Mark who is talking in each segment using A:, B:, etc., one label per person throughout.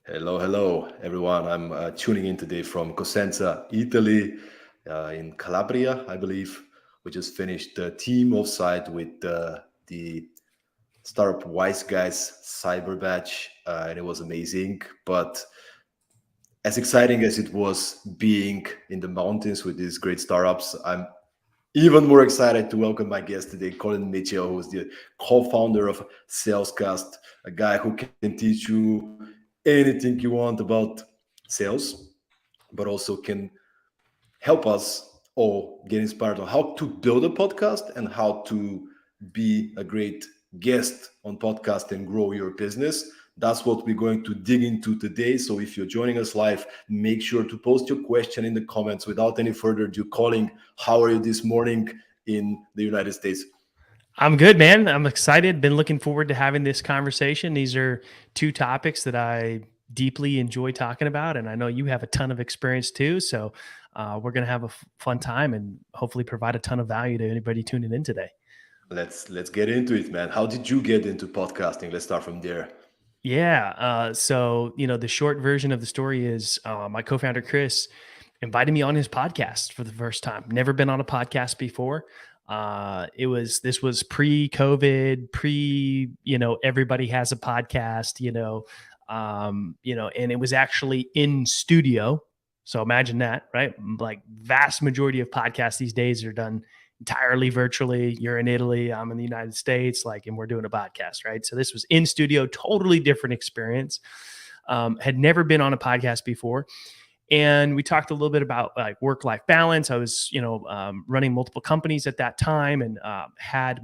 A: Hello, everyone. I'm tuning in today from Cosenza, Italy, in Calabria, I believe. We just finished the team offsite with the Startup Wise Guys Cyber Batch, and it was amazing. But as exciting as it was being in the mountains with these great startups, I'm even more excited to welcome my guest today, Collin Mitchel, who's the co-founder of Salescast, a guy who can teach you anything you want about sales, but also can help us all get inspired on how to build a podcast and how to be a great guest on podcast and grow your business. That's what we're going to dig into today. So if you're joining us live, make sure to post your question in the comments. Without any further ado, Colin, how are you this morning in the United States?
B: I'm good, man. I'm excited. Been looking forward to having this conversation. These are two topics that I deeply enjoy talking about, and I know you have a ton of experience too. So we're going to have a fun time and hopefully provide a ton of value to anybody tuning in today.
A: Let's get into it, man. How did you get into podcasting? Let's start from there.
B: Yeah. The short version of the story is my co-founder Chris invited me on his podcast for the first time. Never been on a podcast before. This was pre-COVID, everybody has a podcast, and it was actually in studio. So imagine that, right? Like vast majority of podcasts these days are done entirely virtually. You're in Italy, I'm in the United States, and we're doing a podcast, right? So this was in studio, totally different experience. Had never been on a podcast before. And we talked a little bit about like work-life balance. I was, running multiple companies at that time, and had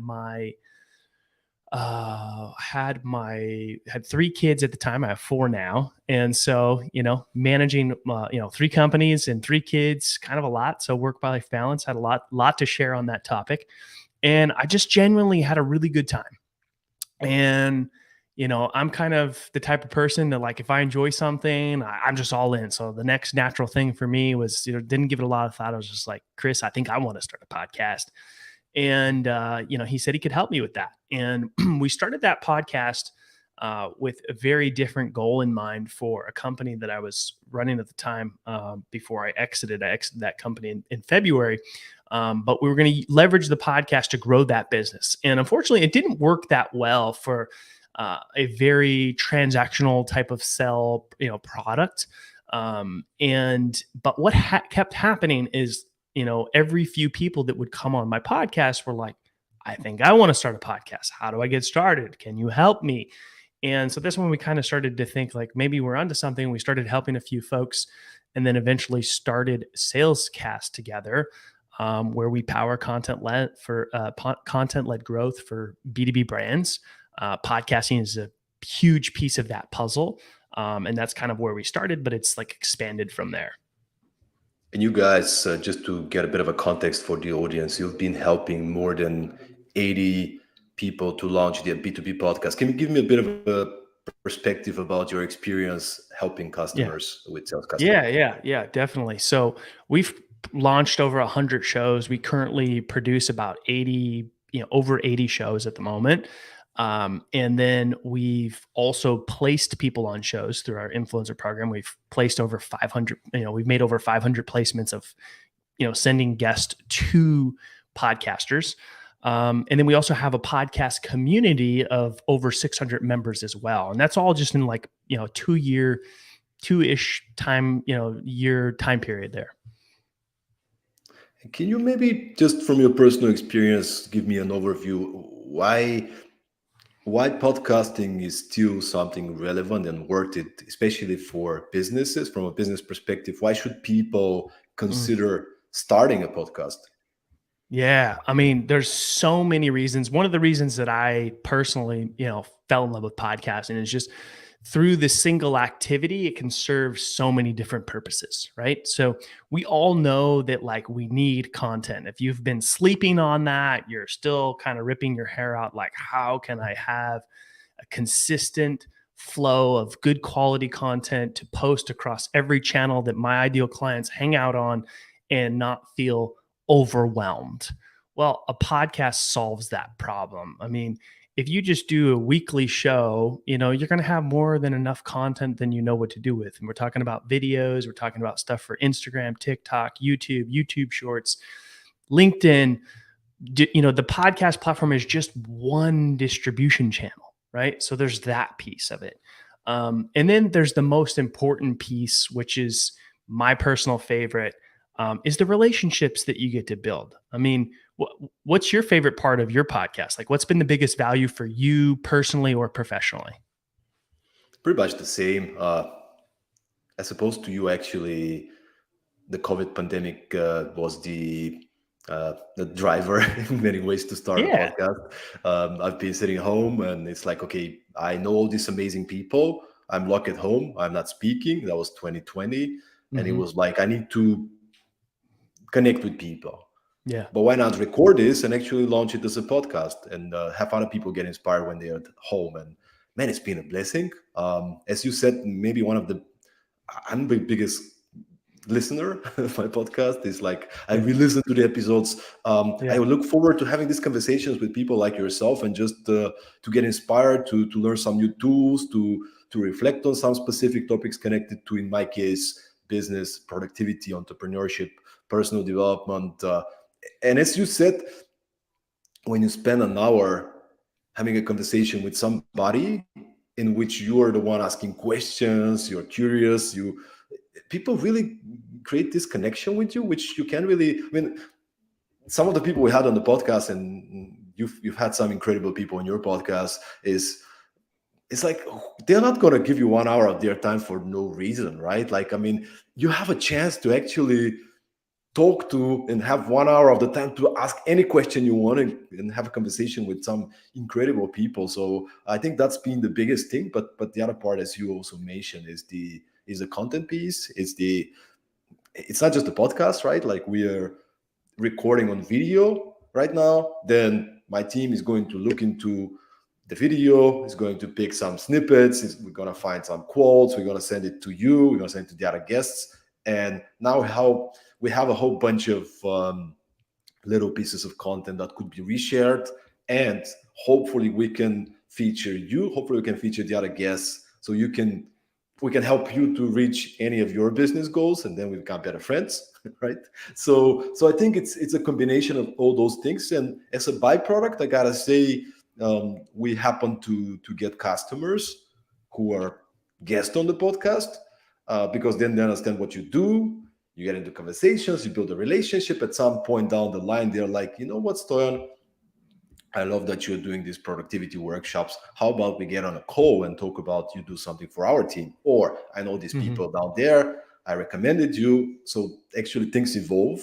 B: 3 kids at the time. I have 4 now, and so managing three companies and 3 kids, kind of a lot. So work-life balance, had a lot to share on that topic, and I just genuinely had a really good time. And I'm kind of the type of person that, like, if I enjoy something, I'm just all in. So the next natural thing for me was, didn't give it a lot of thought. I was just like, Chris, I think I want to start a podcast. And, he said he could help me with that. And we started that podcast with a very different goal in mind for a company that I was running at the time before I exited. That company in February. But we were going to leverage the podcast to grow that business. And unfortunately, it didn't work that well for a very transactional type of sell, product. But what kept happening is, every few people that would come on my podcast were like, I think I want to start a podcast. How do I get started? Can you help me? And so that's when we kind of started to think like maybe we're onto something. We started helping a few folks, and then eventually started Salescast together, where we power content-led growth for B2B brands. Podcasting is a huge piece of that puzzle. And that's kind of where we started, but it's like expanded from there.
A: And you guys, just to get a bit of a context for the audience, you've been helping more than 80 people to launch their B2B podcast. Can you give me a bit of a perspective about your experience helping
B: Yeah.
A: customers with Salescast?
B: Yeah, definitely. So we've launched over 100 shows. We currently produce about 80, over 80 shows at the moment. And then we've also placed people on shows through our influencer program. We've placed over 500, we've made over 500 placements of, sending guests to podcasters. And then we also have a podcast community of over 600 members as well. And that's all just in like, 2-ish year time period there.
A: Can you maybe just from your personal experience give me an overview why podcasting is still something relevant and worth it, especially for businesses from a business perspective? Why should people consider starting a podcast?
B: Yeah. I mean, there's so many reasons. One of the reasons that I personally, fell in love with podcasting is just through the single activity, it can serve so many different purposes, right? So we all know that like we need content. If you've been sleeping on that, you're still kind of ripping your hair out. Like, how can I have a consistent flow of good quality content to post across every channel that my ideal clients hang out on and not feel overwhelmed? Well, a podcast solves that problem. I mean, if you just do a weekly show, you're going to have more than enough content than you know what to do with. And we're talking about videos, we're talking about stuff for Instagram, TikTok, YouTube Shorts, LinkedIn. The podcast platform is just one distribution channel, right? So there's that piece of it. And then there's the most important piece, which is my personal favorite, is the relationships that you get to build. I mean, what's your favorite part of your podcast? Like, what's been the biggest value for you personally or professionally?
A: Pretty much the same. As opposed to you, actually, the COVID pandemic was the driver in many ways to start a
B: Yeah.
A: podcast. I've been sitting home and it's like, okay, I know all these amazing people. I'm locked at home. I'm not speaking. That was 2020. And it
B: Mm-hmm.
A: was like, I need to connect with people.
B: Yeah.
A: But why not record this and actually launch it as a podcast and have other people get inspired when they're at home? And man, it's been a blessing. As you said, maybe I'm the biggest listener of my podcast. Is like I re-listen to the episodes. I look forward to having these conversations with people like yourself and just to get inspired, to learn some new tools, to reflect on some specific topics connected to, in my case, business, productivity, entrepreneurship, personal development. And as you said, when you spend an hour having a conversation with somebody in which you are the one asking questions, you're curious, people really create this connection with you, which you can really. I mean, some of the people we had on the podcast, and you've had some incredible people on your podcast, it's like they're not going to give you 1 hour of their time for no reason, right? Like, I mean, you have a chance to actually talk to and have 1 hour of the time to ask any question you want and have a conversation with some incredible people. So I think that's been the biggest thing. But the other part, as you also mentioned, is the content piece. It's not just the podcast, right? Like, we are recording on video right now. Then my team is going to look into the video, is going to pick some snippets, we're going to find some quotes, we're going to send it to you, we're going to send it to the other guests. And now how we have a whole bunch of little pieces of content that could be reshared, and hopefully we can feature you, hopefully we can feature the other guests, so we can help you to reach any of your business goals, and then we become better friends. Right? So I think it's a combination of all those things. And as a byproduct, I gotta say, we happen to get customers who are guests on the podcast, because then they understand what you do. You get into conversations, you build a relationship. At some point down the line, they're like, you know what, Stoyan, I love that you're doing these productivity workshops. How about we get on a call and talk about you do something for our team? Or I know these people down there, I recommended you. So actually things evolve,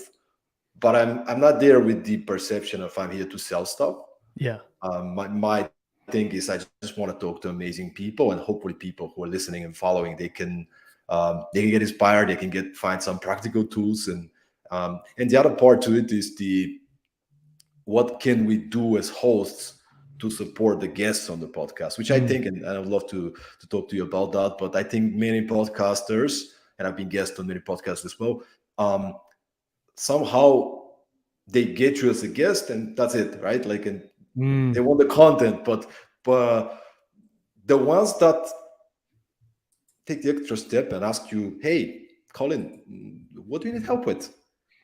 A: but I'm not there with the perception of I'm here to sell stuff.
B: Yeah.
A: My thing is I just want to talk to amazing people, and hopefully people who are listening and following, they can get inspired, they can find some practical tools. And the other part to it is what can we do as hosts to support the guests on the podcast, which I think, and I would love to talk to you about that, but I think many podcasters, and I've been guest on many podcasts as well, somehow they get you as a guest and that's it, right? Like, and they want the content, but the ones that take the extra step and ask you, hey, Collin, what do you need help with?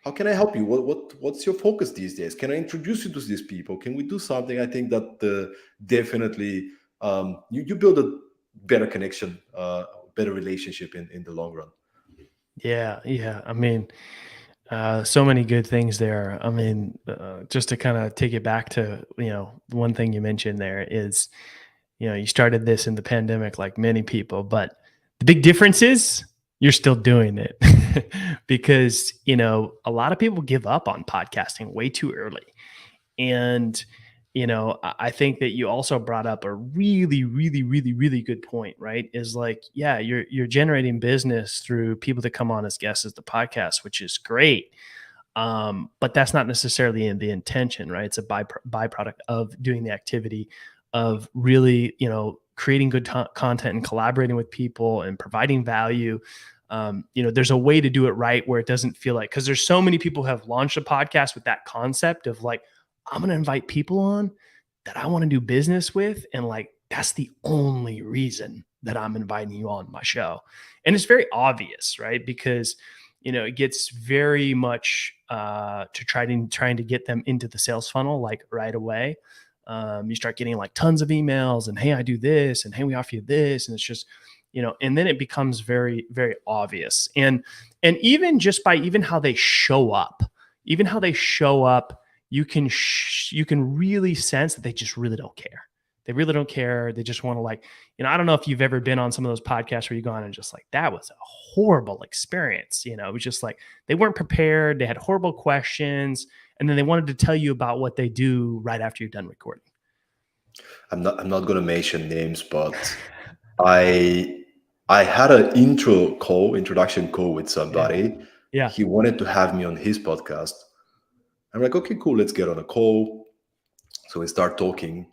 A: How can I help you? What's your focus these days? Can I introduce you to these people? Can we do something? I think that definitely you build a better connection, better relationship in the long run.
B: Yeah. I mean, so many good things there. I mean, just to kind of take it back to, one thing you mentioned there is, you started this in the pandemic like many people, but the big difference is you're still doing it because, a lot of people give up on podcasting way too early. And, I think that you also brought up a really, really, really, really good point, right? Is like, yeah, you're generating business through people that come on as guests as the podcast, which is great. But that's not necessarily the intention, right? It's a byproduct of doing the activity of really, creating good content and collaborating with people and providing value. There's a way to do it right where it doesn't feel like, because there's so many people who have launched a podcast with that concept of like, I'm going to invite people on. that I want to do business with. And like, that's the only reason that I'm inviting you on my show. And it's very obvious, right? Because, it gets very much to trying to get them into the sales funnel, like right away. You start getting like tons of emails and, hey, I do this, and hey, we offer you this. And it's just, and then it becomes very, very obvious. And even just by even how they show up, you can really sense that they just really don't care. They really don't care. They just want to like, I don't know if you've ever been on some of those podcasts where you go on and just like, that was a horrible experience. It was just like, they weren't prepared. They had horrible questions. And then they wanted to tell you about what they do right after you're done recording.
A: I'm not going to mention names, but I I had an introduction call with somebody.
B: Yeah.
A: He wanted to have me on his podcast. I'm like, okay, cool, let's get on a call. So we start talking.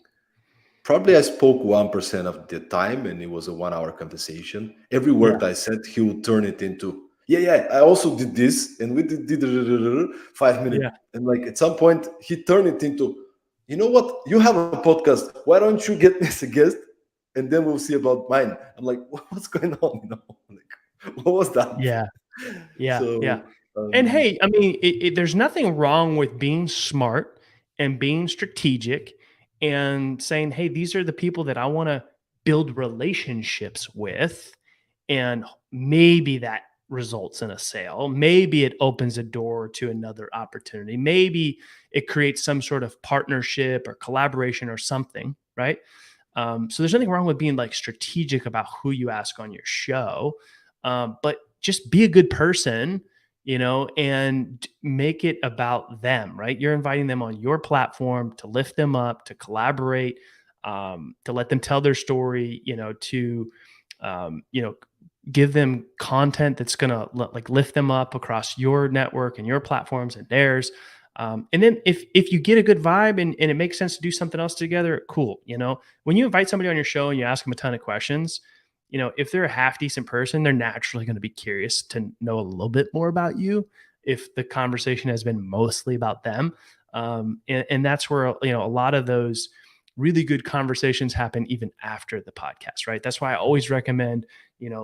A: Probably I spoke 1% of the time, and it was a 1 hour conversation. Every
B: Yeah.
A: word I said, he would turn it into, yeah, I also did this, and we did 5 minutes.
B: Yeah.
A: And like at some point, he turned it into, you know what? You have a podcast. Why don't you get me as a guest? And then we'll see about mine. I'm like, what's going on? Like, what was that?
B: Yeah. Yeah. Yeah.
A: So,
B: And hey, I mean, there's nothing wrong with being smart and being strategic and saying, hey, these are the people that I want to build relationships with. And maybe that results in a sale. Maybe it opens a door to another opportunity. Maybe it creates some sort of partnership or collaboration or something, right? So there's nothing wrong with being like strategic about who you ask on your show, but just be a good person, and make it about them, right? You're inviting them on your platform to lift them up, to collaborate, to let them tell their story, to give them content that's going to like lift them up across your network and your platforms and theirs. And then if you get a good vibe and it makes sense to do something else together, cool. When you invite somebody on your show and you ask them a ton of questions, if they're a half decent person, they're naturally going to be curious to know a little bit more about you if the conversation has been mostly about them. And that's where, a lot of those really good conversations happen even after the podcast, right? That's why I always recommend,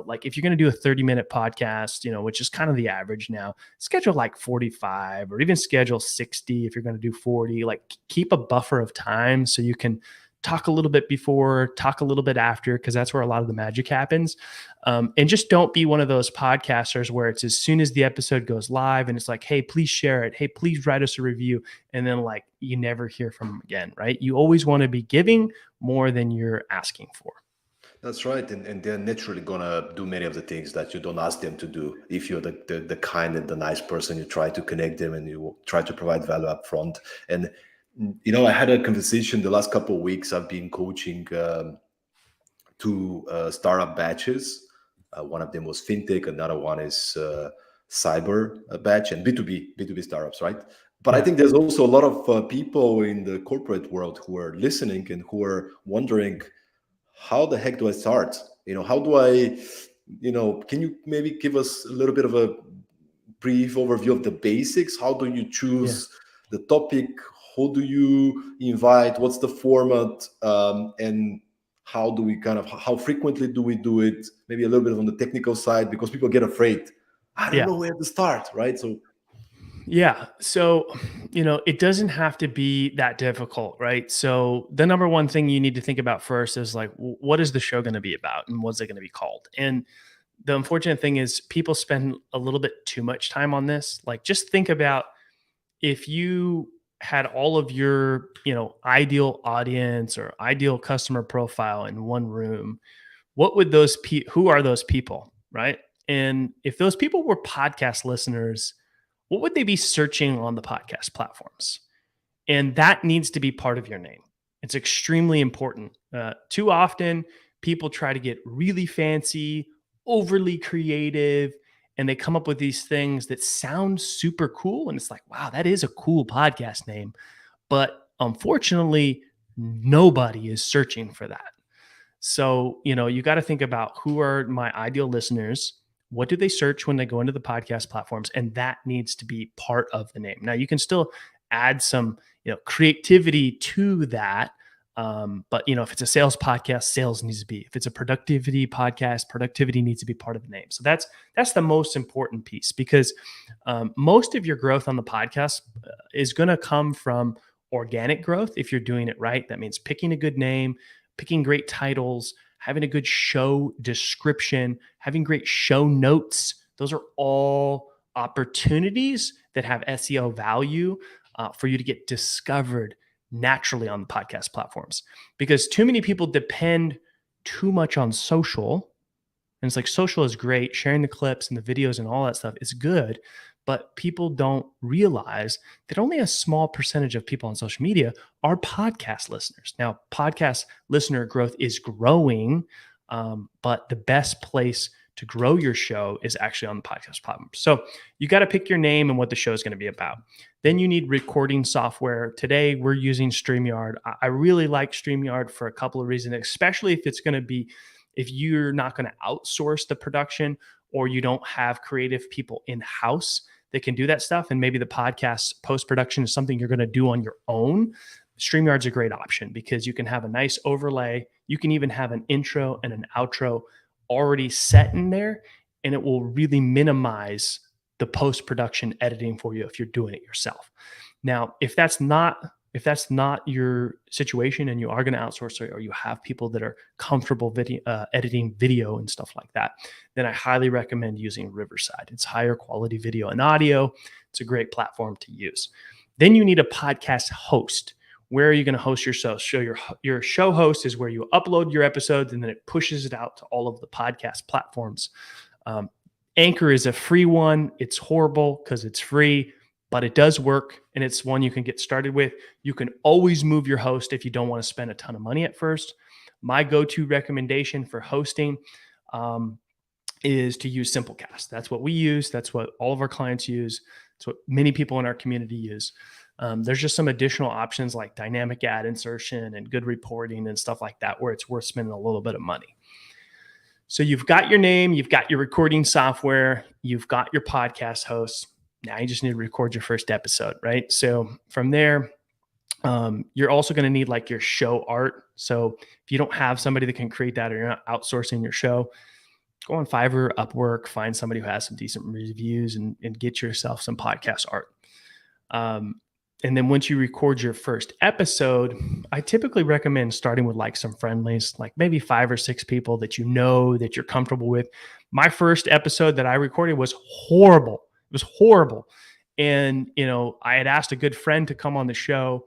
B: like if you're going to do a 30-minute podcast, which is kind of the average now, schedule like 45 or even schedule 60 if you're going to do 40. Like keep a buffer of time so you can talk a little bit before, talk a little bit after, because that's where a lot of the magic happens. And just don't be one of those podcasters where it's as soon as the episode goes live and it's like, hey, please share it. Hey, please write us a review. And then like you never hear from them again, right? You always want to be giving more than you're asking for.
A: that's right. And they're naturally going to do many of the things that you don't ask them to do. If you're the kind and the nice person, you try to connect them and you try to provide value up front. And, I had a conversation the last couple of weeks. I've been coaching two startup batches. One of them was fintech. Another one is cyber batch and B2B startups, right? But I
B: Yeah.
A: think there's also a lot of people in the corporate world who are listening and who are wondering, how the heck do I start? How do I, can you maybe give us a little bit of a brief overview of the basics? How do you
B: Yeah.
A: choose the topic? Who do you invite? What's the format? And how frequently do we do it? Maybe a little bit on the technical side, because people get afraid. I don't
B: Yeah.
A: know where to start, right? So
B: Yeah. So, it doesn't have to be that difficult, right? So, the number one thing you need to think about first is like, what is the show going to be about and what's it going to be called? And the unfortunate thing is people spend a little bit too much time on this. Like, just think about if you had all of your, ideal audience or ideal customer profile in one room, what would who are those people, right? And if those people were podcast listeners, what would they be searching on the podcast platforms? And that needs to be part of your name. It's extremely important. Too often, people try to get really fancy, overly creative, and they come up with these things that sound super cool. And it's like, wow, that is a cool podcast name. But unfortunately, nobody is searching for that. So, you got to think about who are my ideal listeners. What do they search when they go into the podcast platforms? And that needs to be part of the name. Now, you can still add some, creativity to that. But if it's a sales podcast, sales needs to be. If it's a productivity podcast, productivity needs to be part of the name. So that's the most important piece, because most of your growth on the podcast is going to come from organic growth. If you're doing it right, that means picking a good name, picking great titles, having a good show description, having great show notes. Those are all opportunities that have SEO value for you to get discovered naturally on the podcast platforms, because too many people depend too much on social. And it's like, social is great, sharing the clips and the videos and all that stuff is good, but people don't realize that only a small percentage of people on social media are podcast listeners. Now, podcast listener growth is growing, but the best place to grow your show is actually on the podcast platform. So you got to pick your name and what the show is going to be about. Then you need recording software. Today we're using StreamYard. I really like StreamYard for a couple of reasons, especially if you're not going to outsource the production, or you don't have creative people in-house that can do that stuff, and maybe the podcast post-production is something you're going to do on your own. StreamYard's a great option because you can have a nice overlay. You can even have an intro and an outro already set in there, and it will really minimize the post-production editing for you if you're doing it yourself. Now, if that's not your situation and you are going to outsource it, or you have people that are comfortable editing video and stuff like that, then I highly recommend using Riverside. It's higher quality video and audio. It's a great platform to use. Then you need a podcast host. Where are you going to host your show? So your show host is where you upload your episodes, and then it pushes it out to all of the podcast platforms. Anchor is a free one. It's horrible because it's free, but it does work, and it's one you can get started with. You can always move your host if you don't want to spend a ton of money at first. My go-to recommendation for hosting is to use Simplecast. That's what we use. That's what all of our clients use. It's what many people in our community use. There's just some additional options like dynamic ad insertion and good reporting and stuff like that, where it's worth spending a little bit of money. So you've got your name, you've got your recording software, you've got your podcast host. Now you just need to record your first episode, right? So from there, you're also going to need like your show art. So if you don't have somebody that can create that, or you're not outsourcing your show, go on Fiverr, Upwork, find somebody who has some decent reviews, and get yourself some podcast art. And then once you record your first episode, I typically recommend starting with like some friendlies, like maybe 5 or 6 people that that you're comfortable with. My first episode that I recorded was horrible. It was horrible. And, I had asked a good friend to come on the show.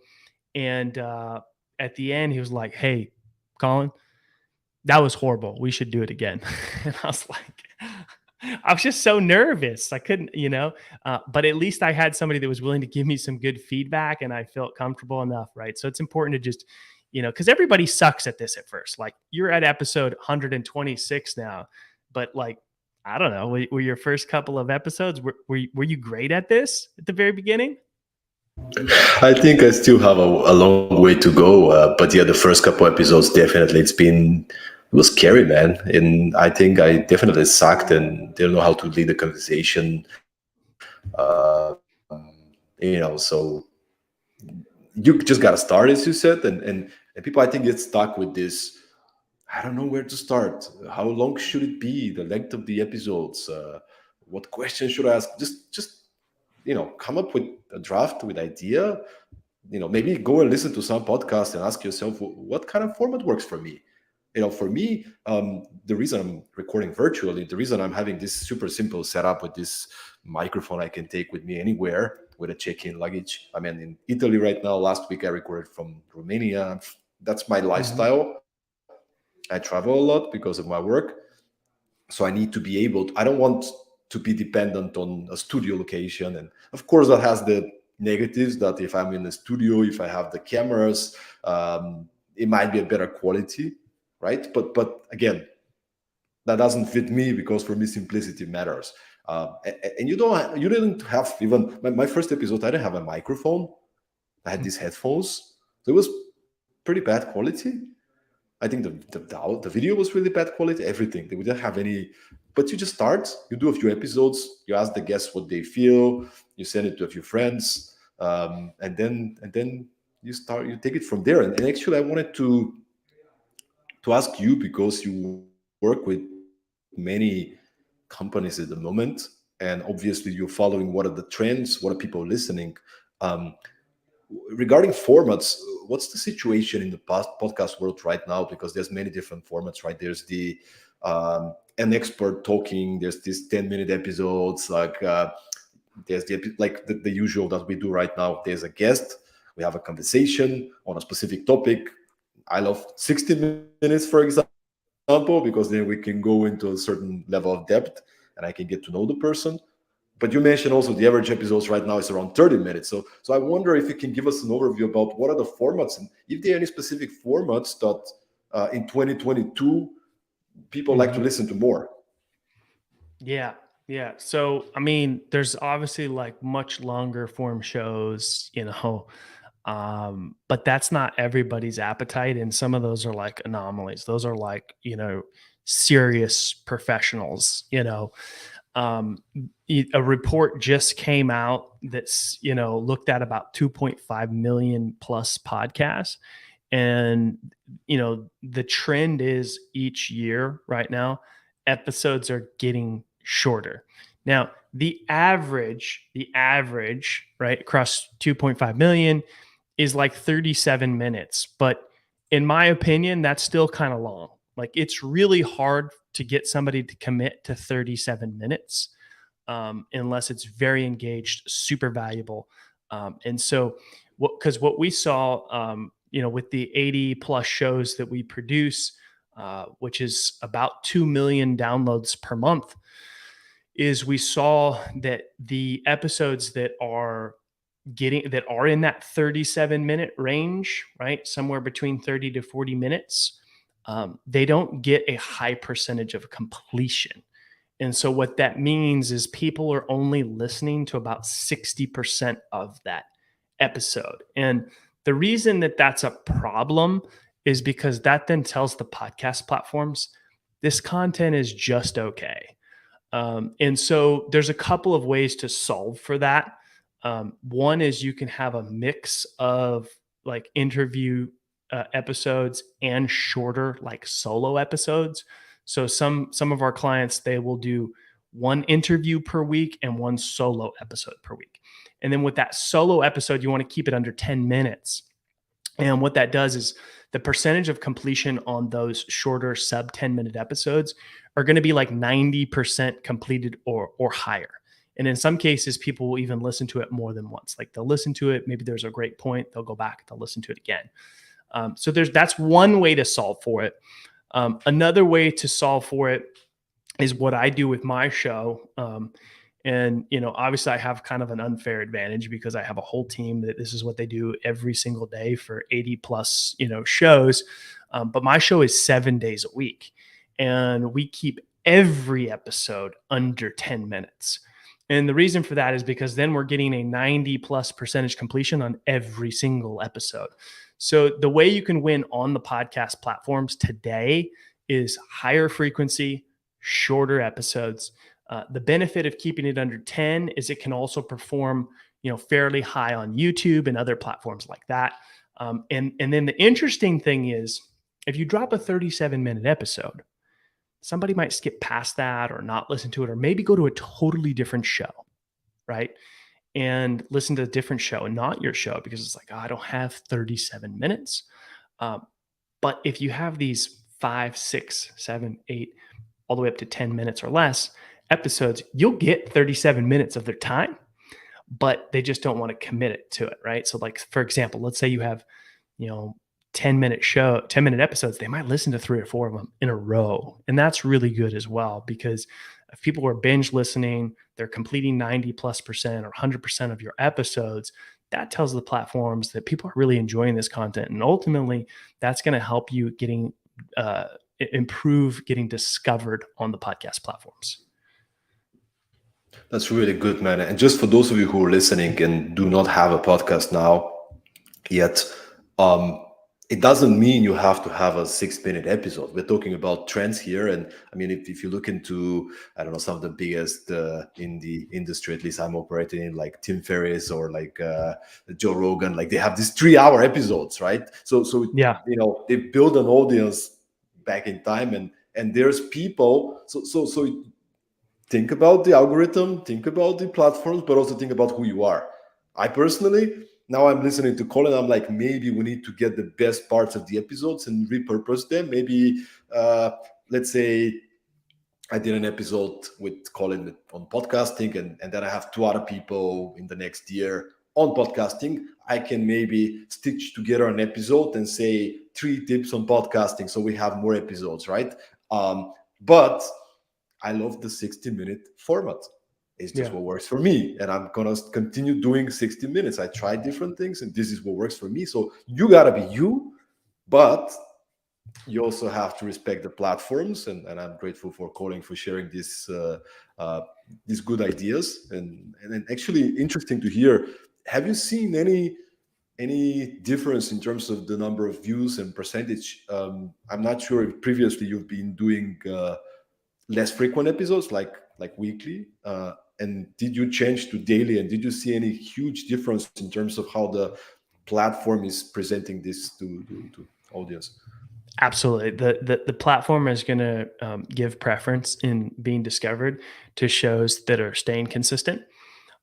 B: And at the end, he was like, "Hey, Collin, that was horrible. We should do it again." And I was like, I was just so nervous. I couldn't, but at least I had somebody that was willing to give me some good feedback, and I felt comfortable enough, right? So it's important to just, because everybody sucks at this at first. Like, you're at episode 126 now, but like, I don't know, were your first couple of episodes, were you great at this at the very beginning?
A: I think I still have a long way to go, but yeah, the first couple episodes definitely it was scary, man, and I think I definitely sucked and didn't know how to lead a conversation. So you just gotta start, as you said, and people I think get stuck with this. I don't know where to start. How long should it be? The length of the episodes? What questions should I ask? Just come up with a draft with idea. Maybe go and listen to some podcast and ask yourself, what kind of format works for me? For me, the reason I'm recording virtually, the reason I'm having this super simple setup with this microphone I can take with me anywhere with a check-in luggage. I'm in Italy right now. Last week I recorded from Romania. That's my lifestyle. I travel a lot because of my work. So I need to be I don't want to be dependent on a studio location. And of course, that has the negatives that if I'm in a studio, if I have the cameras, it might be a better quality, right? But again, that doesn't fit me, because for me, simplicity matters. And you didn't have even my first episode. I didn't have a microphone. I had these headphones. So it was pretty bad quality. I think the video was really bad quality. Everything, we didn't have any. But you just start. You do a few episodes. You ask the guests what they feel. You send it to a few friends, and then you take it from there. And actually, I wanted to ask you, because you work with many companies at the moment, and obviously you're following what are the trends, what are people listening. Um, Regarding formats, what's the situation in the past podcast world right now? Because there's many different formats, right? There's the an expert talking. There's these 10-minute episodes, like there's the usual that we do right now. There's a guest, we have a conversation on a specific topic. I love 60 minutes, for example, because then we can go into a certain level of depth and I can get to know the person. But you mentioned also the average episodes right now is around 30 minutes. So I wonder if you can give us an overview about what are the formats, and if there are any specific formats that in 2022 people like to
B: Mhm.
A: listen to more.
B: Yeah. Yeah. So, I mean, there's obviously like much longer form shows, but that's not everybody's appetite. And some of those are like anomalies. Those are like, serious professionals, um, a report just came out that's, looked at about 2.5 million plus podcasts. And, the trend is each year right now, episodes are getting shorter. Now, the average, right, across 2.5 million is like 37 minutes. But in my opinion, that's still kind of long. Like it's really hard to get somebody to commit to 37 minutes unless it's very engaged, super valuable. And so, what we saw, with the 80 plus shows that we produce, which is about 2 million downloads per month, is we saw that the episodes that are in that 37-minute range, right? Somewhere between 30 to 40 minutes, they don't get a high percentage of completion. And so what that means is people are only listening to about 60% of that episode. And the reason that that's a problem is because that then tells the podcast platforms this content is just okay. And so there's a couple of ways to solve for that. One is you can have a mix of like interview episodes and shorter like solo episodes. So some of our clients, they will do one interview per week and one solo episode per week. And then with that solo episode, you want to keep it under 10 minutes. And what that does is the percentage of completion on those shorter sub 10-minute episodes are going to be like 90% completed or higher. And in some cases, people will even listen to it more than once. Like they'll listen to it, maybe there's a great point, they'll go back, they'll listen to it again. So that's one way to solve for it. Another way to solve for it is what I do with my show. And obviously I have kind of an unfair advantage because I have a whole team that this is what they do every single day for 80 plus shows. But my show is 7 days a week, and we keep every episode under 10 minutes. And the reason for that is because then we're getting a 90+% completion on every single episode. So the way you can win on the podcast platforms today is higher frequency, shorter episodes. The benefit of keeping it under 10 is it can also perform, fairly high on YouTube and other platforms like that. And then the interesting thing is, if you drop a 37-minute episode, somebody might skip past that or not listen to it, or maybe go to a totally different show, right? And listen to a different show and not your show because it's like, oh, I don't have 37 minutes. But if you have these 5, 6, 7, 8, all the way up to 10 minutes or less episodes, you'll get 37 minutes of their time, but they just don't want to commit it to it, right? So like, for example, let's say you have, 10-minute episodes, they might listen to 3 or 4 of them in a row. And that's really good as well, because if people are binge listening, they're completing 90+% or 100% of your episodes, that tells the platforms that people are really enjoying this content. And ultimately, that's going to help you improve getting discovered on the podcast platforms.
A: That's really good, man. And just for those of you who are listening and do not have a podcast now yet, um, it doesn't mean you have to have a 6 minute episode. We're talking about trends here. And I mean, if you look into, I don't know, some of the biggest in the industry, at least I'm operating in, like Tim Ferriss or like Joe Rogan, like they have these 3 hour episodes, right? So,
B: Yeah.
A: they build an audience back in time, and there's people. So think about the algorithm, think about the platforms, but also think about who you are. I personally, now I'm listening to Colin, I'm like, maybe we need to get the best parts of the episodes and repurpose them. Maybe, uh, let's say, I did an episode with Colin on podcasting, and then I have two other people in the next year on podcasting. I can maybe stitch together an episode and say 3 tips on podcasting, so we have more episodes, right? But I love the 60-minute format. It's just
B: Yeah.
A: what works for me. And I'm going to continue doing 60 minutes. I try different things, and this is what works for me. So you got to be you, but you also have to respect the platforms. And I'm grateful for Colin for sharing uh, these good ideas. And actually interesting to hear. Have you seen any difference in terms of the number of views and percentage? I'm not sure if previously you've been doing less frequent episodes, like weekly, and did you change to daily, and did you see any huge difference in terms of how the platform is presenting this to audience?
B: Absolutely. The platform is going to give preference in being discovered to shows that are staying consistent.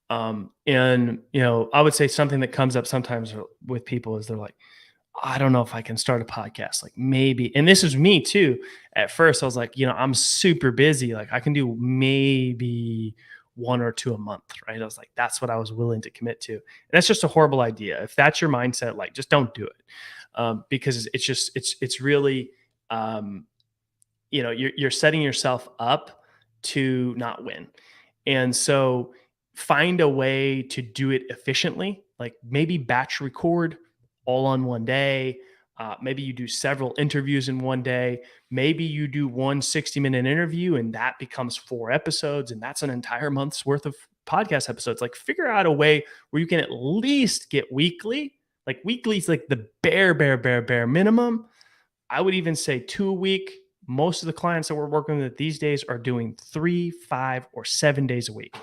B: And I would say something that comes up sometimes with people is they're like, I don't know if I can start a podcast. Like maybe, and this is me too. At first, I was like, I'm super busy. Like I can do maybe one or two a month, right? I was like, that's what I was willing to commit to. And that's just a horrible idea. If that's your mindset, like just don't do it, because it's just it's really, um, you're setting yourself up to not win. And so find a way to do it efficiently, like maybe batch record all on one day. Maybe you do several interviews in one day. Maybe you do one 60-minute interview and that becomes 4 episodes, and that's an entire month's worth of podcast episodes. Like figure out a way where you can at least get weekly. Like weekly is like the bare minimum. I would even say 2 a week. Most of the clients that we're working with these days are doing 3, 5, or 7 days a week.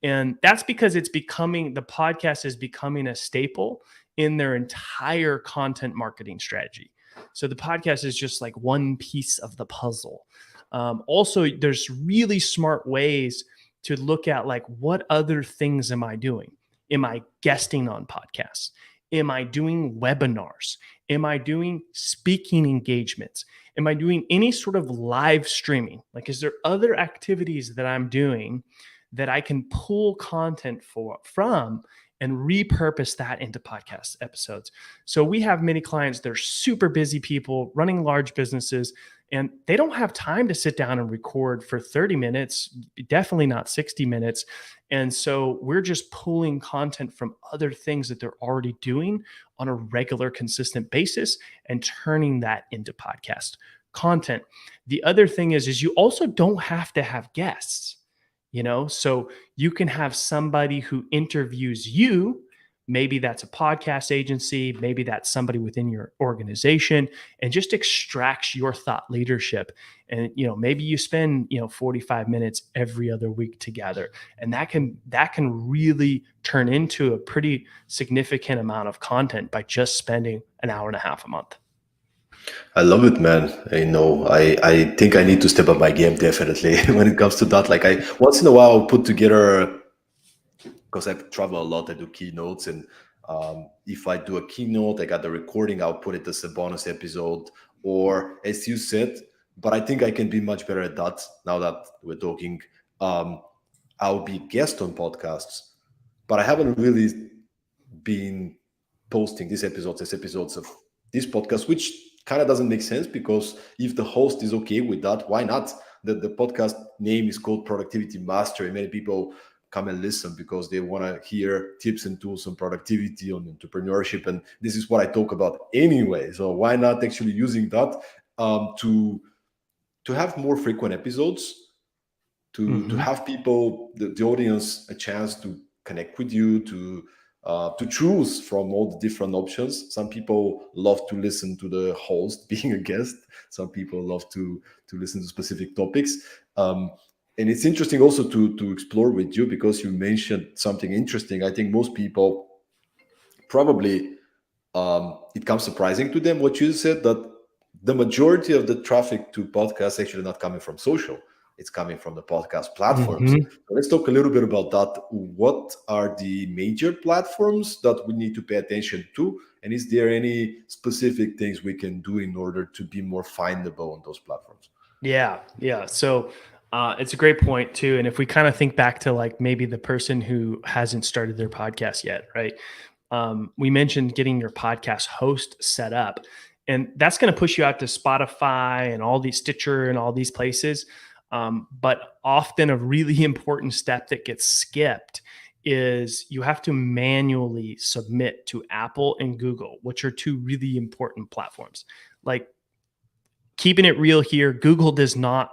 B: And that's because the podcast is becoming a staple in their entire content marketing strategy. So the podcast is just like one piece of the puzzle. Also, there's really smart ways to look at like, what other things am I doing? Am I guesting on podcasts? Am I doing webinars? Am I doing speaking engagements? Am I doing any sort of live streaming? Like, is there other activities that I'm doing that I can pull content from and repurpose that into podcast episodes? So we have many clients, they're super busy people running large businesses, and they don't have time to sit down and record for 30 minutes, definitely not 60 minutes. And so we're just pulling content from other things that they're already doing on a regular, consistent basis and turning that into podcast content. The other thing is you also don't have to have guests, so you can have somebody who interviews you. Maybe that's a podcast agency, maybe that's somebody within your organization, and just extracts your thought leadership. And maybe you spend 45 minutes every other week together, and that can really turn into a pretty significant amount of content by just spending an hour and a half a month.
A: I love it, man. I think I need to step up my game definitely when it comes to that. Like I once in a while put together, because I travel a lot. I do keynotes, and if I do a keynote, I got the recording. I'll put it as a bonus episode, or as you said. But I think I can be much better at that now that we're talking. Um, I'll be guest on podcasts, but I haven't really been posting these episodes as episodes of this podcast, which kind of doesn't make sense, because if the host is okay with that, why not? The podcast name is called Productivity Mastery. Many people come and listen because they want to hear tips and tools on productivity, on entrepreneurship, and this is what I talk about anyway. So why not actually using that to have more frequent episodes, to
B: Mm-hmm.
A: have people, the audience, a chance to connect with you, to to choose from all the different options. Some people love to listen to the host being a guest. Some people love to listen to specific topics. And it's interesting also to explore with you, because you mentioned something interesting. I think most people probably, it comes surprising to them what you said, that the majority of the traffic to podcasts actually not coming from social, it's coming from the podcast platforms.
B: Mhm.
A: So let's talk a little bit about that. What are the major platforms that we need to pay attention to, and is there any specific things we can do in order to be more findable on those platforms?
B: Yeah. So it's a great point too. And if we kind of think back to like maybe the person who hasn't started their podcast yet, right? We mentioned getting your podcast host set up, and that's going to push you out to Spotify and all these Stitcher and all these places. But often a really important step that gets skipped is you have to manually submit to Apple and Google, which are two really important platforms. Like, keeping it real here, Google is not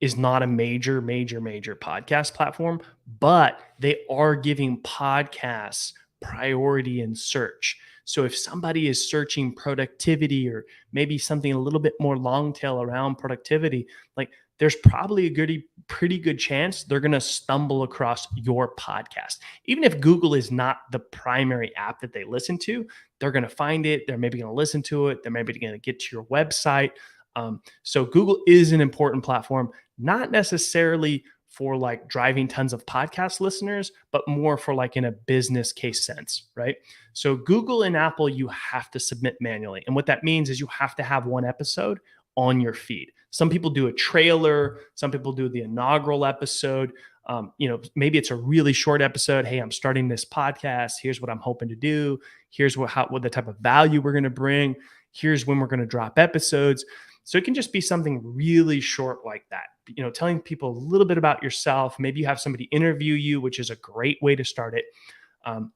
B: a major podcast platform, but they are giving podcasts priority in search. So if somebody is searching productivity or maybe something a little bit more long tail around productivity, like, there's probably pretty good chance they're going to stumble across your podcast. Even if Google is not the primary app that they listen to, they're going to find it. They're maybe going to listen to it. They're maybe going to get to your website. So Google is an important platform, not necessarily for like driving tons of podcast listeners, but more for like in a business case sense, right? So Google and Apple, you have to submit manually. And what that means is you have to have one episode on your feed. Some people do a trailer, some people do the inaugural episode. Maybe it's a really short episode. Hey, I'm starting this podcast. Here's what I'm hoping to do. Here's what the type of value we're going to bring. Here's when we're going to drop episodes. So it can just be something really short like that, telling people a little bit about yourself. Maybe you have somebody interview you, which is a great way to start it.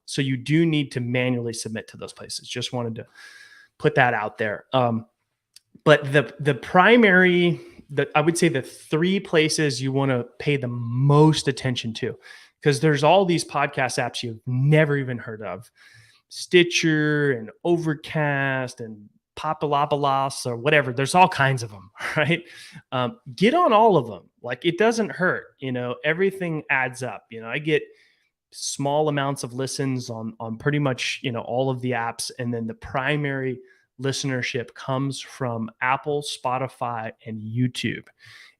B: So you do need to manually submit to those places. Just wanted to put that out there. But the primary, I would say the three places you want to pay the most attention to, because there's all these podcast apps you've never even heard of, Stitcher and Overcast and Papalopolis or whatever. There's all kinds of them, right? Get on all of them. Like, it doesn't hurt. Everything adds up. I get small amounts of listens on pretty much all of the apps, and then the primary listenership comes from Apple, Spotify, and YouTube.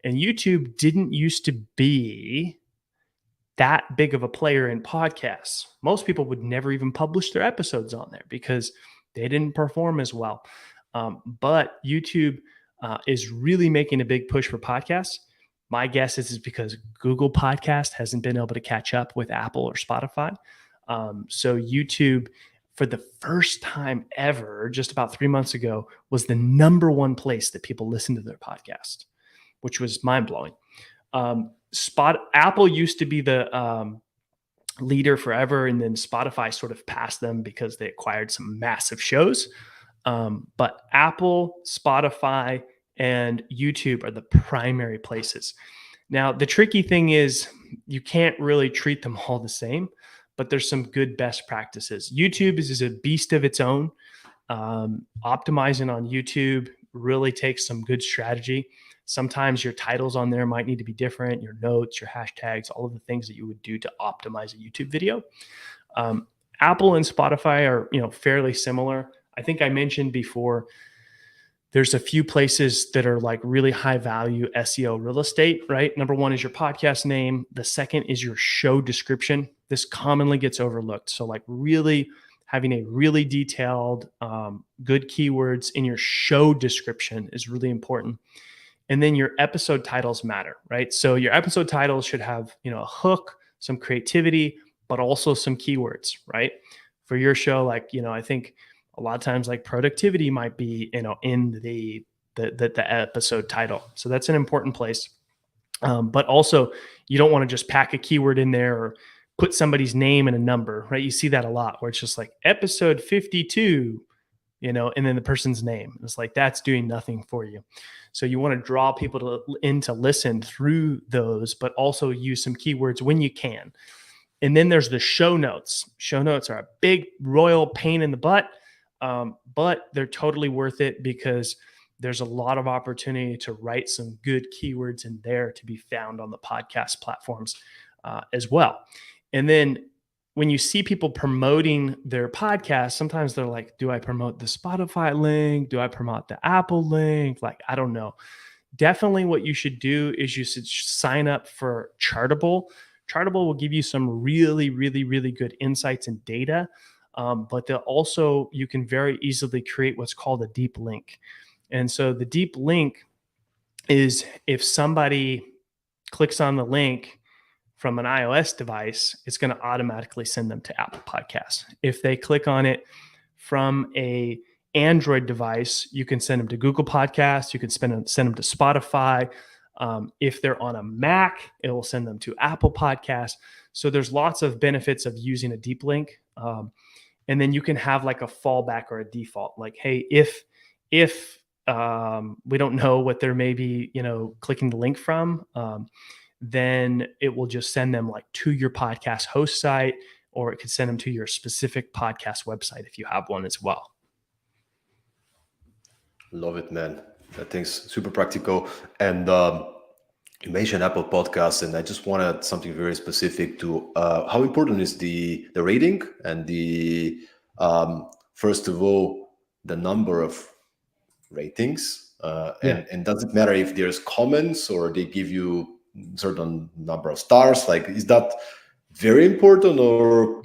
B: And YouTube didn't used to be that big of a player in podcasts. Most people would never even publish their episodes on there because they didn't perform as well. But YouTube is really making a big push for podcasts. My guess is because Google Podcast hasn't been able to catch up with Apple or Spotify. So YouTube, for the first time ever, just about 3 months ago, was the number one place that people listen to their podcast, which was mind-blowing. Apple used to be the leader forever, and then Spotify sort of passed them because they acquired some massive shows. But Apple, Spotify, and YouTube are the primary places. Now, the tricky thing is you can't really treat them all the same, but there's some good best practices. YouTube is a beast of its own. Optimizing on YouTube really takes some good strategy. Sometimes your titles on there might need to be different, your notes, your hashtags, all of the things that you would do to optimize a YouTube video. Apple and Spotify are, fairly similar. I think I mentioned before, there's a few places that are like really high value SEO real estate, right? Number one is your podcast name. The second is your show description. This commonly gets overlooked. So like really having a really detailed, good keywords in your show description is really important. And then your episode titles matter, right? So your episode titles should have, a hook, some creativity, but also some keywords, right? For your show, like, I think a lot of times like productivity might be, in the episode title. So that's an important place. But also you don't want to just pack a keyword in there or put somebody's name and a number, right? You see that a lot where it's just like episode 52, and then the person's name. It's like, that's doing nothing for you. So you want to draw people in to listen through those, but also use some keywords when you can. And then there's the show notes. Show notes are a big royal pain in the butt, but they're totally worth it because there's a lot of opportunity to write some good keywords in there to be found on the podcast platforms as well. And then when you see people promoting their podcast, sometimes they're like, do I promote the Spotify link? Do I promote the Apple link? Like, I don't know. Definitely what you should do is you should sign up for Chartable. Chartable will give you some really, really, really good insights and data. But they'll also, you can very easily create what's called a deep link. And so the deep link is if somebody clicks on the link from an iOS device, it's going to automatically send them to Apple Podcasts. If they click on it from a Android device, you can send them to Google Podcasts. You can send them to Spotify. If they're on a Mac, it will send them to Apple Podcasts. So there's lots of benefits of using a deep link. And then you can have like a fallback or a default. Like, hey, if we don't know what they're maybe, clicking the link from, then it will just send them like to your podcast host site, or it could send them to your specific podcast website if you have one as well.
A: Love it, man. That thing's super practical. And you mentioned Apple Podcasts, and I just wanted something very specific to how important is the rating and the first of all the number of ratings, and does it matter if there's comments or they give you certain number of stars? Like, is that very important or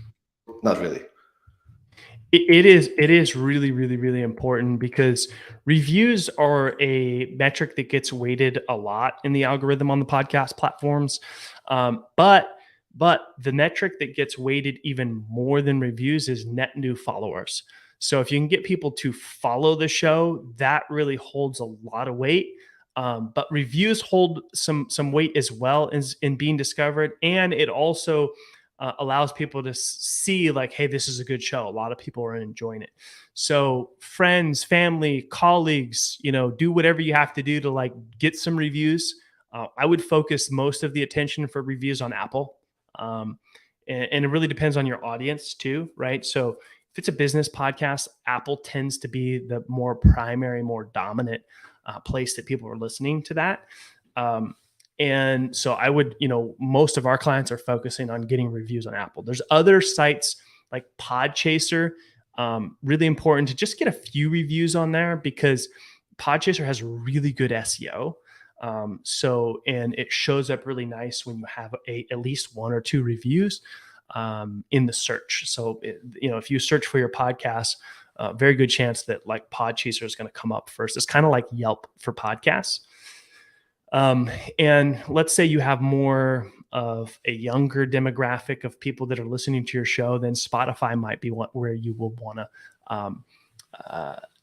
A: not really?
B: It is really, really, really important because reviews are a metric that gets weighted a lot in the algorithm on the podcast platforms. But the metric that gets weighted even more than reviews is net new followers. So if you can get people to follow the show, that really holds a lot of weight. But reviews hold some weight as well as in being discovered, and it also allows people to see like, hey, this is a good show. A lot of people are enjoying it. So friends, family, colleagues, do whatever you have to do to like get some reviews. I would focus most of the attention for reviews on Apple. And it really depends on your audience too, right? So if it's a business podcast, Apple tends to be the more primary, more dominant place that people are listening to that. And so I would, most of our clients are focusing on getting reviews on Apple. There's other sites like Podchaser, really important to just get a few reviews on there because Podchaser has really good SEO. And it shows up really nice when you have at least one or two reviews in the search. So, if you search for your podcast, very good chance that like Podchaser is going to come up first. It's kind of like Yelp for podcasts. And let's say you have more of a younger demographic of people that are listening to your show, then Spotify might be where you will want to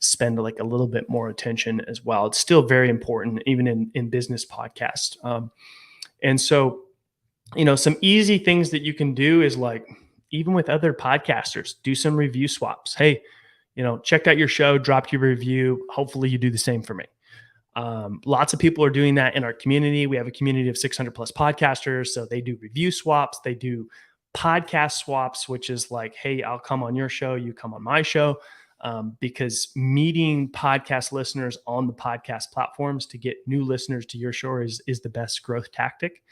B: spend like a little bit more attention as well. It's still very important, even in business podcasts. And so, some easy things that you can do is like, even with other podcasters, do some review swaps. Hey, checked out your show, dropped your review. Hopefully you do the same for me. Lots of people are doing that in our community. We have a community of 600 plus podcasters. So they do review swaps. They do podcast swaps, which is like, hey, I'll come on your show. You come on my show. Because meeting podcast listeners on the podcast platforms to get new listeners to your show is the best growth tactic.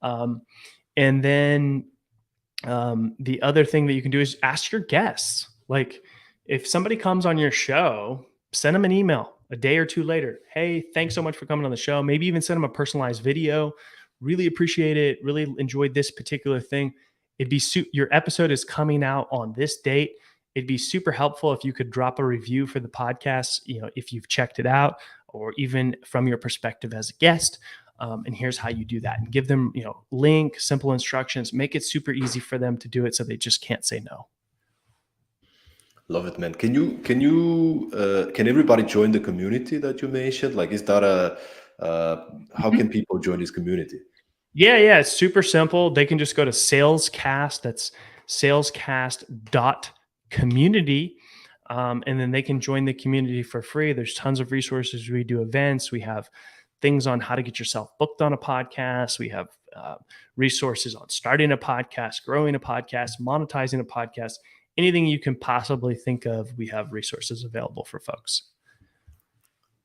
B: And then the other thing that you can do is ask your guests. Like if somebody comes on your show, send them an email a day or two later. Hey, thanks so much for coming on the show. Maybe even send them a personalized video. Really appreciate it. Really enjoyed this particular thing. Your episode is coming out on this date. It'd be super helpful if you could drop a review for the podcast, if you've checked it out, or even from your perspective as a guest. And here's how you do that, and give them, link, simple instructions, make it super easy for them to do it so they just can't say no.
A: Love it, man. Can everybody join the community that you mentioned? Like, is that how can people join this community?
B: Yeah. It's super simple. They can just go to Salescast. That's salescast.community. And then they can join the community for free. There's tons of resources. We do events. We have things on how to get yourself booked on a podcast. We have resources on starting a podcast, growing a podcast, monetizing a podcast, anything you can possibly think of. We have resources available for folks.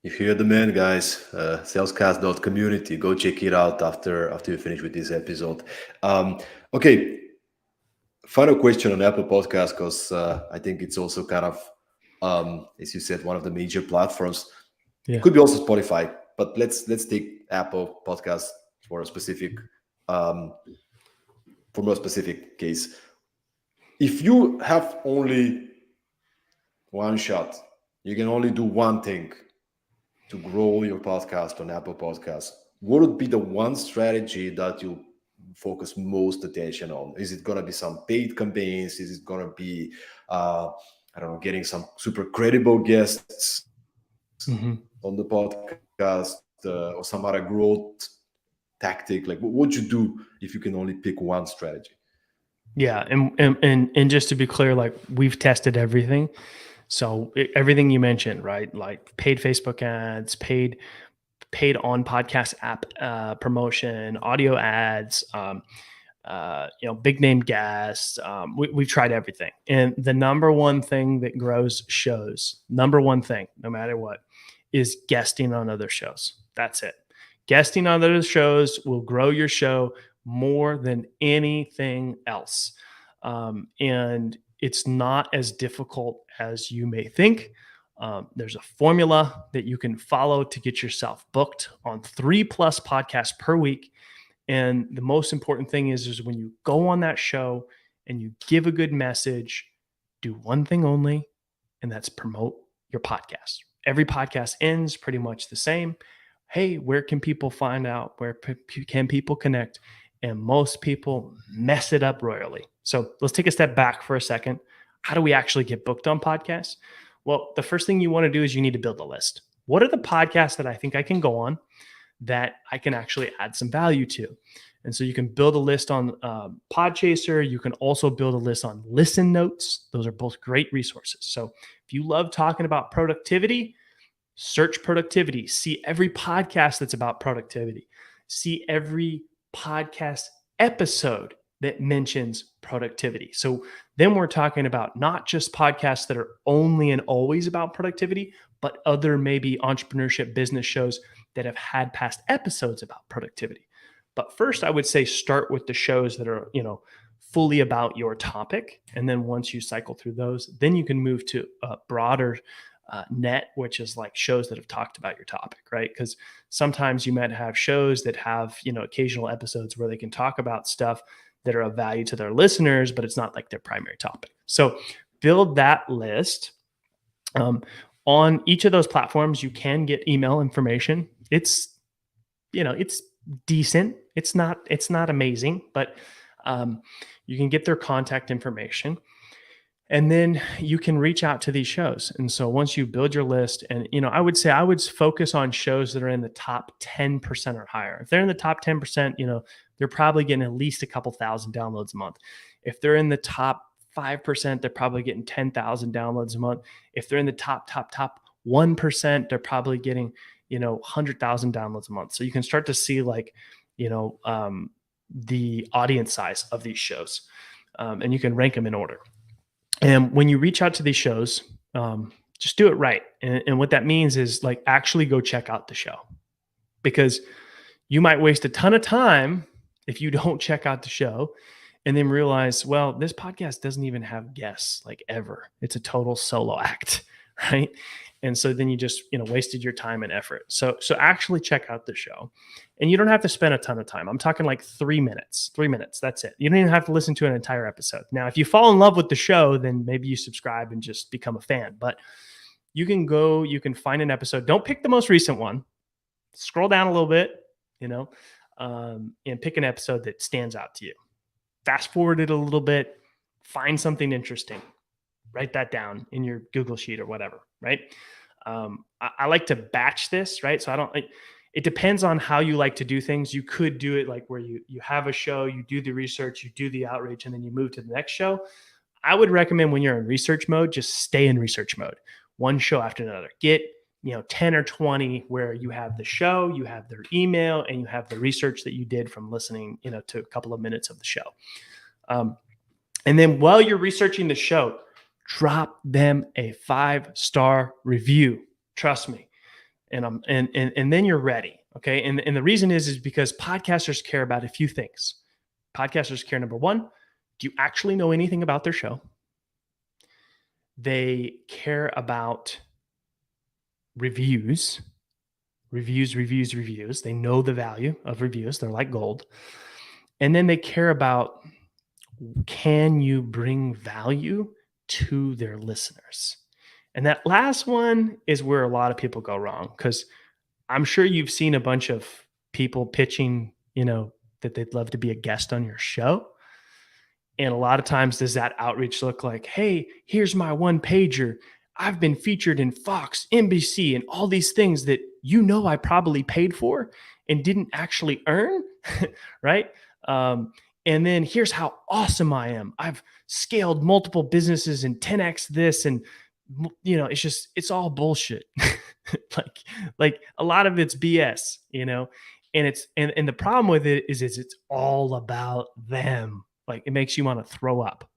A: You hear the man, guys. Salescast.community. Go check it out after you finish with this episode. Okay, final question on Apple Podcast, because I think it's also kind of, as you said, one of the major platforms.
B: Yeah.
A: It could be also Spotify, but let's take Apple Podcast for a specific case. If you have only one shot, you can only do one thing to grow your podcast on Apple Podcasts, what would be the one strategy that you focus most attention on? Is it going to be some paid campaigns? Is it going to be, I don't know, getting some super credible guests on the podcast, or some other growth tactic? Like, what would you do if you can only pick one strategy?
B: Yeah, and just to be clear, like, we've tested everything. So everything you mentioned, right? Like paid Facebook ads, paid on podcast app promotion, audio ads, big name guests. We've tried everything. And the number one thing that grows shows, number one thing, no matter what, is guesting on other shows. That's it. Guesting on other shows will grow your show more than anything else. And it's not as difficult as you may think. There's a formula that you can follow to get yourself booked on 3+ podcasts per week. And the most important thing is when you go on that show and you give a good message, do one thing only, and that's promote your podcast. Every podcast ends pretty much the same. Hey, where can people find out? Where can people connect? And most people mess it up royally. So let's take a step back for a second. How do we actually get booked on podcasts? Well, the first thing you want to do is you need to build a list. What are the podcasts that I think I can go on that I can actually add some value to? And so you can build a list on Podchaser. You can also build a list on Listen Notes. Those are both great resources. So if you love talking about productivity, search productivity. See every podcast that's about productivity. See every podcast episode that mentions productivity. So then we're talking about not just podcasts that are only and always about productivity, but other maybe entrepreneurship business shows that have had past episodes about productivity. But first, I would say start with the shows that are, fully about your topic. And then once you cycle through those, then you can move to a broader net, which is like shows that have talked about your topic, right? Because sometimes you might have shows that have, occasional episodes where they can talk about stuff that are of value to their listeners, but it's not like their primary topic. So build that list. On each of those platforms, you can get email information. It's decent. It's not amazing, but you can get their contact information. And then you can reach out to these shows. And so once you build your list, and I would say I would focus on shows that are in the top 10% or higher. If they're in the top 10%, they're probably getting at least a couple thousand downloads a month. If they're in the top 5%, they're probably getting 10,000 downloads a month. If they're in the top 1%, they're probably getting 100,000 downloads a month. So you can start to see the audience size of these shows, and you can rank them in order. And when you reach out to these shows, just do it right. And what that means is actually go check out the show, because you might waste a ton of time if you don't check out the show and then realize, well, this podcast doesn't even have guests ever. It's a total solo act, right? And so then you just, wasted your time and effort. So actually check out the show, and you don't have to spend a ton of time. I'm talking 3 minutes, that's it. You don't even have to listen to an entire episode. Now, if you fall in love with the show, then maybe you subscribe and just become a fan, but you can find an episode. Don't pick the most recent one. Scroll down a little bit, and pick an episode that stands out to you. Fast forward it a little bit, find something interesting. Write that down in your Google sheet or whatever, right? I like to batch this, right? So it depends on how you like to do things. You could do it where you have a show, you do the research, you do the outreach, and then you move to the next show. I would recommend when you're in research mode, just stay in research mode. One show after another. Get 10 or 20 where you have the show, you have their email, and you have the research that you did from listening, to a couple of minutes of the show. And then while you're researching the show, drop them a 5-star review. Trust me. And then you're ready. Okay. And the reason is because podcasters care about a few things. Podcasters care, number one, do you actually know anything about their show? They care about reviews. They know the value of reviews. They're like gold. And then they care about, can you bring value to their listeners? And that last one is where a lot of people go wrong, because I'm sure you've seen a bunch of people pitching, that they'd love to be a guest on your show. And a lot of times does that outreach look like, hey, here's my one pager. I've been featured in Fox, NBC, and all these things that I probably paid for and didn't actually earn, right? And then here's how awesome I am. I've scaled multiple businesses and 10x this, and it's all bullshit. like a lot of it's BS, and and the problem with it is it's all about them. Like, it makes you want to throw up.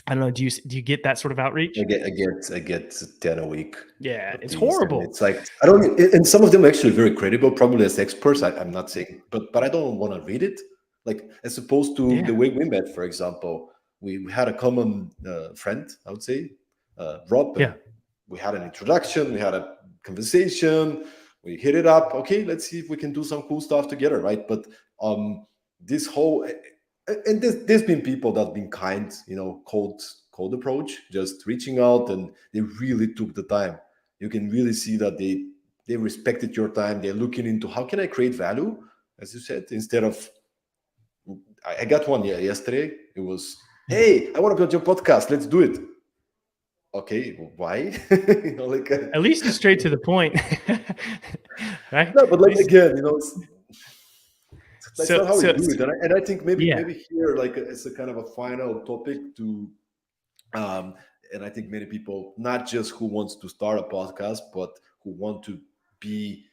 B: I don't know. Do you get that sort of outreach?
A: I get 10 a week.
B: Yeah, it's horrible.
A: It's like, I don't, and some of them are actually very credible, probably as experts. I'm not saying, but I don't want to read it. Like, as opposed to the way we met, for example, we had a common friend, I would say, Rob.
B: Yeah.
A: We had an introduction, we had a conversation, we hit it up. Okay, let's see if we can do some cool stuff together, right? But this whole, and there's been people that have been kind, cold approach, just reaching out, and they really took the time. You can really see that they respected your time. They're looking into, how can I create value, as you said, instead of, I got one yesterday. It was, hey, I want to build your podcast. Let's do it. Okay, why?
B: At least it's straight to the point, right?
A: No, but again, that's not how we do it. And I think maybe here, it's a kind of a final topic to, and I think many people, not just who wants to start a podcast, but who want to be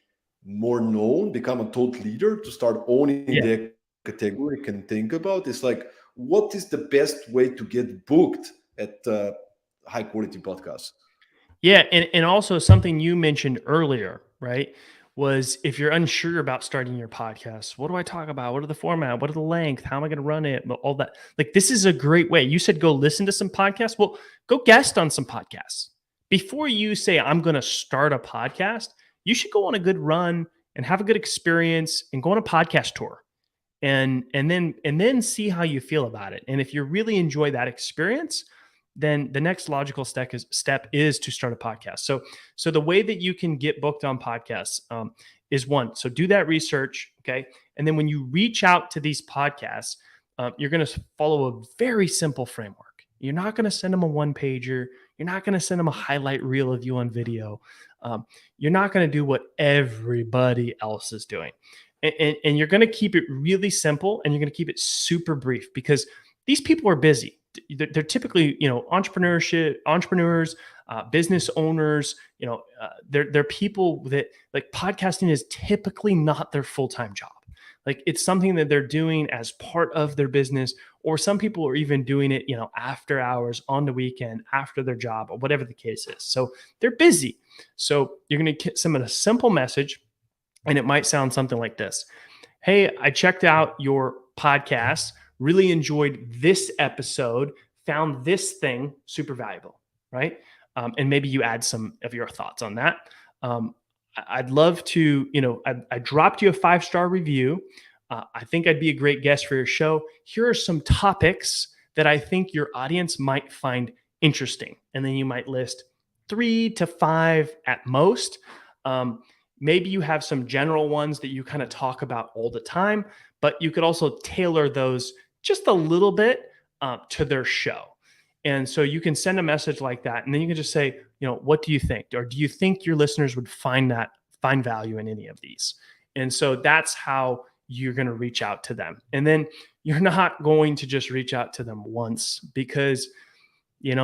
A: more known, become a thought leader, to start owning their category, can think about is like, what is the best way to get booked at high quality podcasts?
B: Yeah. And also something you mentioned earlier, right, was if you're unsure about starting your podcast, what do I talk about? What are the format? What are the length? How am I going to run it? All that. Like, this is a great way. You said go listen to some podcasts. Well, go guest on some podcasts. Before you say, I'm going to start a podcast, you should go on a good run and have a good experience and go on a podcast tour. And then see how you feel about it. And if you really enjoy that experience, then the next logical step is to start a podcast. So the way that you can get booked on podcasts is one. So do that research, okay? And then when you reach out to these podcasts, you're going to follow a very simple framework. You're not going to send them a one-pager. You're not going to send them a highlight reel of you on video. You're not going to do what everybody else is doing. And you're going to keep it really simple, and you're going to keep it super brief, because these people are busy. They're typically, entrepreneurs, business owners. They're people that, like, podcasting is typically not their full-time job. Like, it's something that they're doing as part of their business, or some people are even doing it, after hours, on the weekend, after their job, or whatever the case is. So they're busy. So you're going to send them a simple message. And it might sound something like this. Hey, I checked out your podcast, really enjoyed this episode, found this thing super valuable, right? And maybe you add some of your thoughts on that. I'd love to, I dropped you a 5-star review. I think I'd be a great guest for your show. Here are some topics that I think your audience might find interesting. And then you might list 3 to 5 at most. Maybe you have some general ones that you kind of talk about all the time, but you could also tailor those just a little bit to their show. And so you can send a message like that, and then you can just say, what do you think? Or do you think your listeners would find value in any of these? And so that's how you're going to reach out to them. And then you're not going to just reach out to them once, because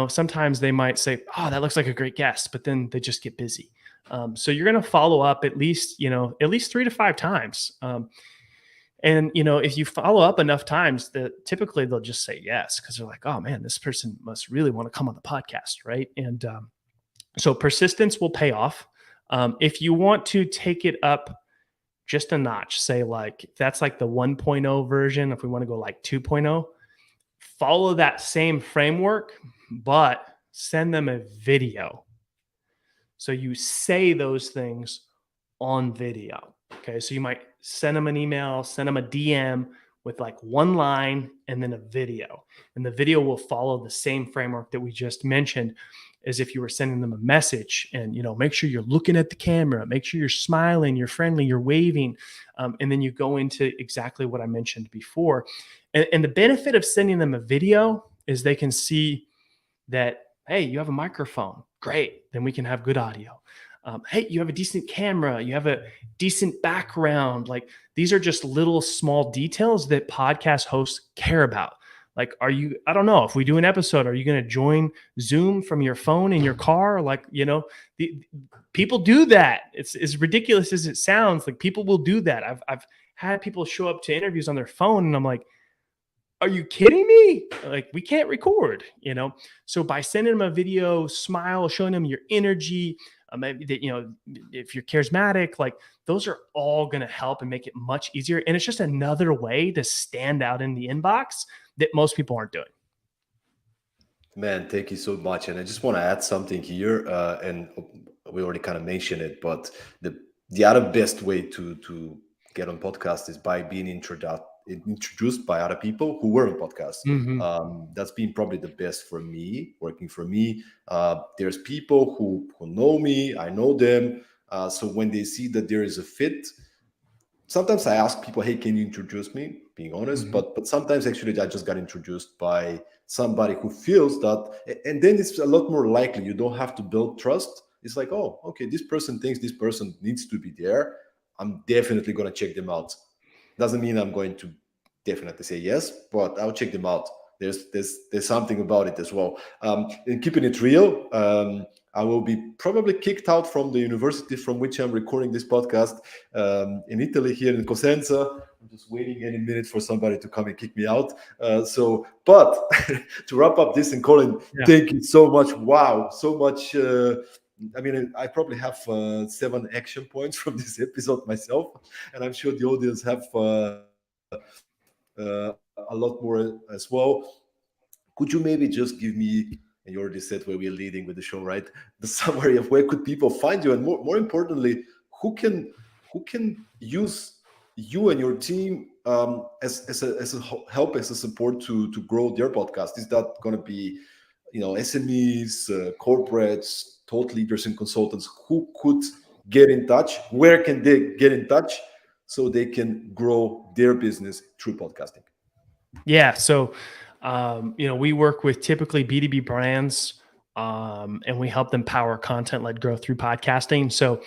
B: sometimes they might say, oh, that looks like a great guest, but then they just get busy. So you're going to follow up at least 3 to 5 times. And if you follow up enough times, that typically they'll just say yes because they're like, oh man, this person must really want to come on the podcast, right? And so persistence will pay off. If you want to take it up just a notch, say like that's like the 1.0 version. If we want to go like 2.0, follow that same framework, but send them a video. So you say those things on video. Okay. So you might send them an email, send them a DM with like one line and then a video. And the video will follow the same framework that we just mentioned as if you were sending them a message. And, make sure you're looking at the camera, make sure you're smiling, you're friendly, you're waving. And then you go into exactly what I mentioned before. And the benefit of sending them a video is they can see that, hey, you have a microphone. Great. Then we can have good audio. Hey, you have a decent camera. You have a decent background. Like these are just little small details that podcast hosts care about. Like, I don't know, if we do an episode, are you going to join Zoom from your phone in your car? Like, people do that. It's as ridiculous as it sounds. Like people will do that. I've had people show up to interviews on their phone and I'm like, are you kidding me? Like we can't record. So by sending them a video, smile, showing them your energy, maybe that, if you're charismatic, like those are all going to help and make it much easier. And it's just another way to stand out in the inbox that most people aren't doing.
A: Man, thank you so much. And I just want to add something here, and we already kind of mentioned it, but the other best way to get on podcast is by being introduced by other people who were on podcasts.
B: Mm-hmm.
A: That's been probably the best for me, working for me. There's people who know me, I know them. So when they see that there is a fit, sometimes I ask people, hey, can you introduce me? Being honest,
B: Mm-hmm.
A: but sometimes actually I just got introduced by somebody who feels that, and then it's a lot more likely. You don't have to build trust. It's like, oh, okay, this person thinks this person needs to be there. I'm definitely going to check them out. Doesn't mean I'm going to definitely say yes, but I'll check them out. There's something about it as well. And keeping it real, I will be probably kicked out from the university from which I'm recording this podcast, in Italy, here in Cosenza. I'm just waiting any minute for somebody to come and kick me out. But to wrap up this, and Colin,
B: Yeah.
A: thank you so much. Wow, so much. I mean, I probably have 7 action points from this episode myself, and I'm sure the audience have a lot more as well. Could you maybe just give me, and you already said where we're leading with the show, right? The summary of where could people find you, and more importantly, who can use you and your team, as a help, as a support to grow their podcast? Is that going to be, SMEs, corporates, thought leaders, and consultants? Who could get in touch? Where can they get in touch so they can grow their business through podcasting?
B: Yeah. So, we work with typically B2B brands, and we help them power content-led growth through podcasting. So,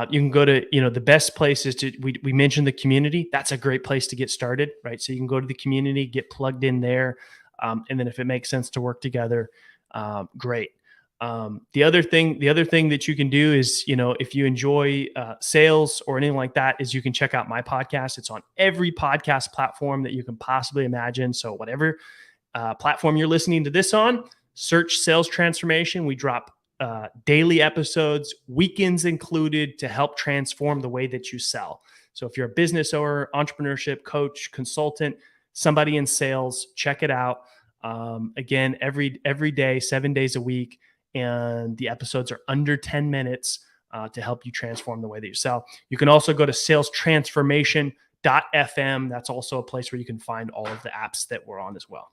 B: you can go to, the best place is we mentioned the community. That's a great place to get started, right? So you can go to the community, get plugged in there. And then if it makes sense to work together, great. The other thing that you can do is, if you enjoy sales or anything like that, is you can check out my podcast. It's on every podcast platform that you can possibly imagine. So whatever platform you're listening to this on, search Sales Transformation. We drop daily episodes, weekends included, to help transform the way that you sell. So if you're a business owner, entrepreneurship coach, consultant, somebody in sales, check it out. Again, every day, 7 days a week, and the episodes are under 10 minutes to help you transform the way that you sell. You can also go to salestransformation.fm. That's also a place where you can find all of the apps that we're on as well.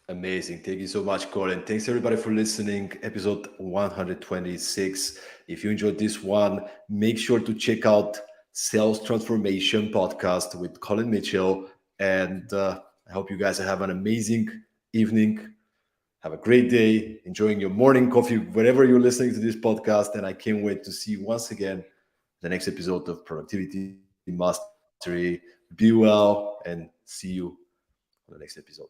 A: Amazing. Thank you so much, Colin. Thanks everybody for listening. Episode 126. If you enjoyed this one, make sure to check out Sales Transformation Podcast with Collin Mitchel. And I hope you guys have an amazing evening. Have a great day, enjoying your morning coffee, wherever you're listening to this podcast. And I can't wait to see you once again the next episode of Productivity Mastery. Be well, and see you on the next episode.